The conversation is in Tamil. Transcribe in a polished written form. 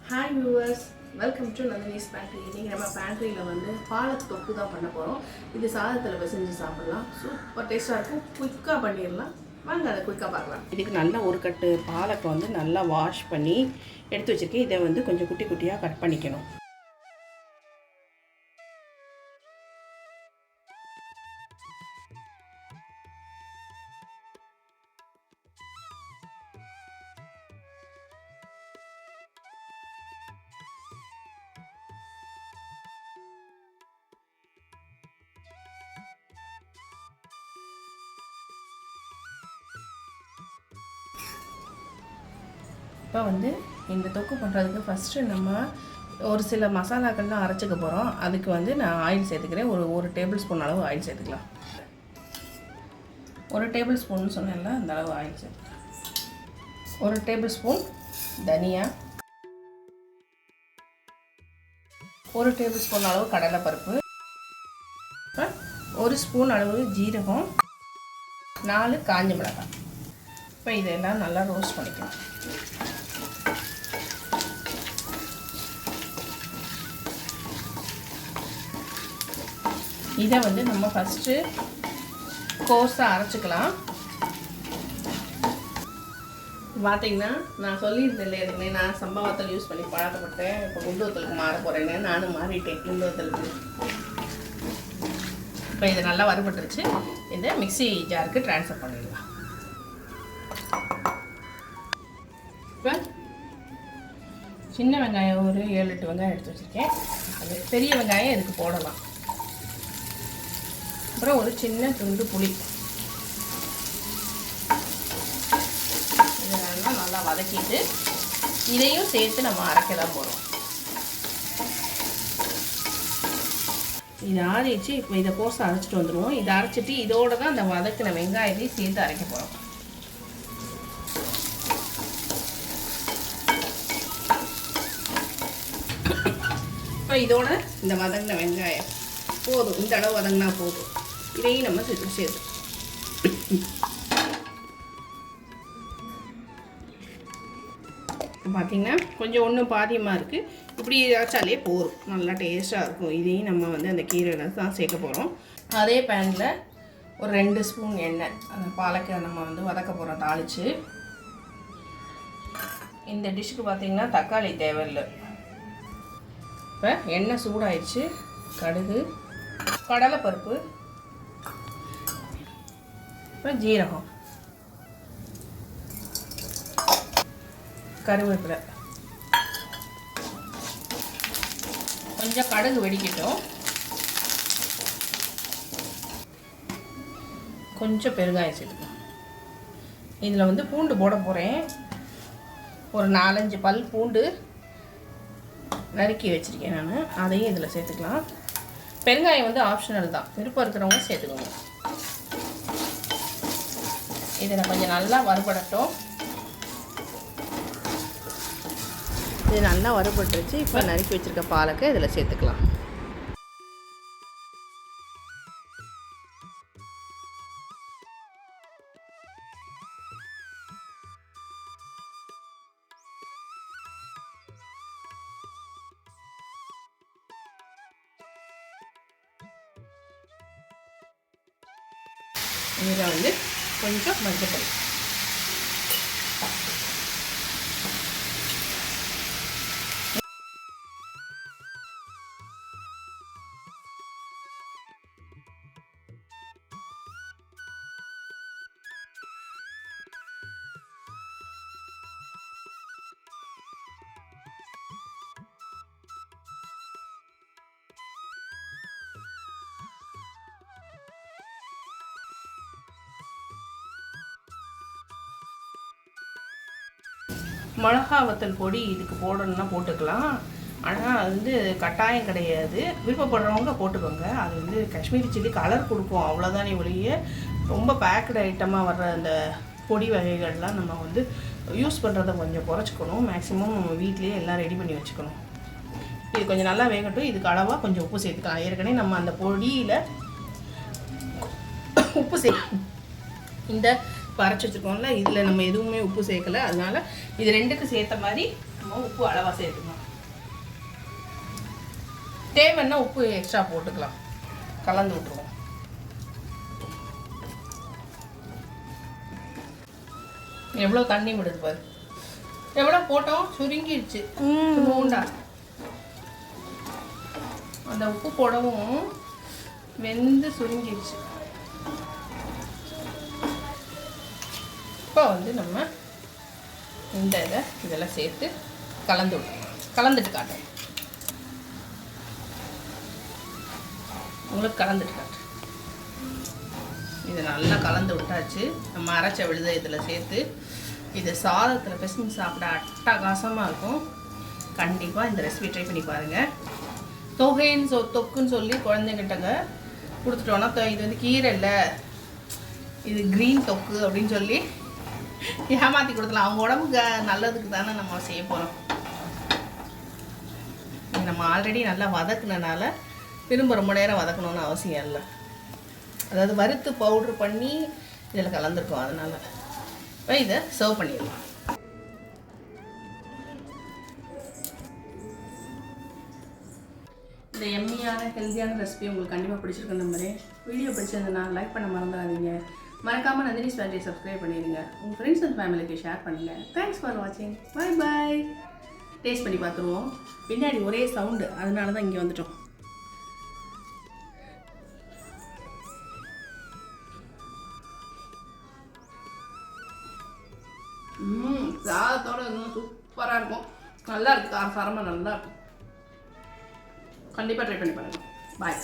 Hi viewers, welcome to Nandini's Pantry. இன்னைக்கு நம்ம பேண்ட்ரியில் வந்து பாலக் தொக்கு தான் பண்ண போகிறோம். இது சாதத்தில் பிசைஞ்சு சாப்பிடலாம். சூப்பர் டேஸ்ட்டாக இருக்கும். குயிக்காக பண்ணிடலாம். வாங்க அதை குயிக்காக பார்க்கலாம். இதுக்கு நல்லா ஒரு கட்டு பாலக்கை வந்து நல்லா வாஷ் பண்ணி எடுத்து வச்சுருக்கேன். இதை வந்து கொஞ்சம் குட்டி குட்டியாக கட் பண்ணிக்கணும். இப்போ வந்து இந்த தொக்கு பண்ணுறதுக்கு ஃபஸ்ட்டு நம்ம ஒரு சில மசாலாக்கள்லாம் அரைச்சிக்க போகிறோம். அதுக்கு வந்து நான் ஆயில் சேர்த்துக்கிறேன். ஒரு டேபிள் ஸ்பூன் அளவு ஆயில் சேர்த்துக்கலாம். ஒரு டேபிள் ஸ்பூன் சொன்னேன்ல அந்த அளவு ஆயில் சேர்த்துக்கலாம். ஒரு டேபிள் ஸ்பூன் தனியா, ஒரு டேபிள் ஸ்பூன் அளவு கடலைப்பருப்பு, ஒரு ஸ்பூன் அளவு ஜீரகம், 4 காஞ்ச மிளகாய். இப்போ இதெல்லாம் நல்லா ரோஸ்ட் பண்ணிக்கலாம். இதை வந்து நம்ம ஃபஸ்ட்டு கோர்ஸாக அரைச்சிக்கலாம். பார்த்தீங்கன்னா நான் சொல்லியிருந்தேன் இல்லையா, நான் சம்பவத்தில் யூஸ் பண்ணி பழக்கப்பட்டேன். இப்போ குண்டுவத்தலுக்கு மாற போகிறேன்னு நானும் மாறிட்டேன் குண்டுவத்தலுக்கு. இப்போ இது நல்லா வறுபட்டுருச்சு. இதை மிக்சி ஜாருக்கு ட்ரான்ஸ்ஃபர் பண்ணிடலாம். இப்போ சின்ன வெங்காயம் ஒரு 7-8 வெங்காயம் எடுத்து வச்சுருக்கேன். அது பெரிய வெங்காயம் இதுக்கு போடலாம். அப்புறம் ஒரு சின்ன துண்டு புளி. இதெல்லாம் நல்லா வதக்கிட்டு இதையும் சேர்த்து நம்ம அரைக்க தான் போகிறோம். இதை ஆறிச்சு. இப்போ இதை கோர்ஸ் அரைச்சிட்டு வந்துடுவோம். இதை அரைச்சிட்டு இதோட தான் அந்த வதக்கின வெங்காயத்தையும் சேர்த்து அரைக்க போகிறோம். இப்போ இதோட இந்த வதங்கின வெங்காயம் போதும். இந்த அளவு வதங்கினா போதும். இதையும் நம்ம சேர்த்து பார்த்திங்கன்னா கொஞ்சம் ஒன்றும் பாதியமாக இருக்குது. இப்படி அரைச்சாலே போதும். நல்லா டேஸ்ட்டாக இருக்கும். இதையும் நம்ம வந்து அந்த கீரையில் தான் சேர்க்க போகிறோம். அதே பேனில் ஒரு 2 ஸ்பூன் எண்ணெய், அந்த பாலக்கை நம்ம வந்து வதக்க போகிறோம் தாளித்து. இந்த டிஷ்ஷுக்கு பார்த்திங்கன்னா தக்காளி தேவையில்லை. இப்போ எண்ணெய் சூடாயிடுச்சு. கடுகு, கடலைப்பருப்பு, அப்புறம் ஜீரகம், கருவேப்பிலை. கொஞ்சம் கடுகு வெடிக்கட்டும். கொஞ்சம் பெருங்காயம் சேர்த்துக்கலாம். இதில் வந்து பூண்டு போட போகிறேன். ஒரு 4-5 பல் பூண்டு நறுக்கி வச்சுருக்கேன் நான். அதையும் இதில் சேர்த்துக்கலாம். பெருங்காயம் வந்து ஆப்ஷனல் தான். விருப்பம் இருக்கிறவங்க சேர்த்துக்கோங்க. இதில் கொஞ்சம் நல்லா வறுபடட்டும். இது நல்லா வறுபட்டுருச்சு. இப்போ நறுக்கி வச்சுருக்க பாலக்கை இதில் சேர்த்துக்கலாம். இதில் வந்து கொஞ்சம் மஞ்சள். மிளகா வத்தல் பொடி இதுக்கு போடணுன்னா போட்டுக்கலாம். ஆனால் அது வந்து கட்டாயம் கிடையாது. விருப்பப்படுறவங்க போட்டுக்கோங்க. அது வந்து காஷ்மீரி சில்லி கலர் கொடுக்கும், அவ்வளோதானே ஒழிய ரொம்ப பேக்கடு ஐட்டமாக வர்ற அந்த பொடி வகைகள்லாம் நம்ம வந்து யூஸ் பண்ணுறதை கொஞ்சம் குறைச்சிக்கணும். மேக்ஸிமம் வீட்லேயே எல்லாம் ரெடி பண்ணி வச்சுக்கணும். இது கொஞ்சம் நல்லா வேகட்டும். இதுக்கு அளவாக கொஞ்சம் உப்பு சேர்த்துக்கலாம். ஏற்கனவே நம்ம அந்த பொடியில் உப்பு இந்த அரைச்சி வச்சுருக்கோம்ல, இதில் நம்ம எதுவுமே உப்பு சேர்க்கலை. அதனால் இது ரெண்டுக்கு சேர்த்த மாதிரி நம்ம உப்பு அளவாக சேர்த்துக்கணும். தேவைன்னா உப்பு எக்ஸ்ட்ரா போட்டுக்கலாம். கலந்து விட்டுருவோம். எவ்வளோ தண்ணி விடுது பாரு. எவ்வளோ போட்டோம், சுருங்கிடுச்சு நோண்டா. அந்த உப்பு போடவும் வெந்து சுருங்கிடுச்சு. இப்போ வந்து நம்ம இந்த இதெல்லாம் சேர்த்து கலந்து விட்டுருவோம். கலந்துட்டு காட்டுறேன் உங்களுக்கு, கலந்துட்டு காட்டுறேன். இதை நல்லா கலந்து விட்டாச்சு. நம்ம அரைச்ச விழுத இதில் சேர்த்து இது சாதத்தில் பிசைஞ்சு சாப்பிட அட்டகாசமாக இருக்கும். கண்டிப்பாக இந்த ரெசிபி ட்ரை பண்ணி பாருங்கள். தொகைன்னு தொக்குன்னு சொல்லி குழந்தைங்கிட்டங்க கொடுத்துட்டோன்னா, இது வந்து கீரை இல்லை, இது க்ரீன் தொக்கு அப்படின்னு சொல்லி ஏமாற்றி கொடுத்துலாம். அவங்க உடம்புக்கு நல்லதுக்கு தானே நம்ம செய்ய போகிறோம். நம்ம ஆல்ரெடி நல்லா வதக்குனனால திரும்ப ரொம்ப நேரம் வதக்கணும்னு அவசியம் இல்லை. அதாவது வறுத்து பவுட்ரு பண்ணி இதில் கலந்துருக்கோம். அதனால் இப்போ இதை சர்வ் பண்ணிடலாம். இந்த எம்மியான ஹெல்த்தியான ரெசிபி உங்களுக்கு கண்டிப்பாக பிடிச்சிருக்குன்னு நம்புறேன். வீடியோ பிடிச்சிருந்ததுன்னா லைக் பண்ண மறந்துடாதீங்க. மறக்காமல் நந்தினி ஸ்பேண்டை சப்ஸ்கிரைப் பண்ணிடுங்க. உங்கள் ஃப்ரெண்ட்ஸ் அண்ட் ஃபேமிலிக்கு ஷேர் பண்ணுங்கள். தேங்க்ஸ் ஃபார் வாட்சிங். Bye bye. டேஸ்ட் பண்ணி பார்த்துருவோம். பின்னாடி ஒரே சவுண்டு, அதனால தான் இங்கே வந்துட்டோம். சாதத்தோட இன்னும் சூப்பராக இருக்கும். நல்லா இருக்குது, காரசாரமாக நல்லா இருக்கும். கண்டிப்பாக ட்ரை பண்ணி பாருங்கள். பாய்.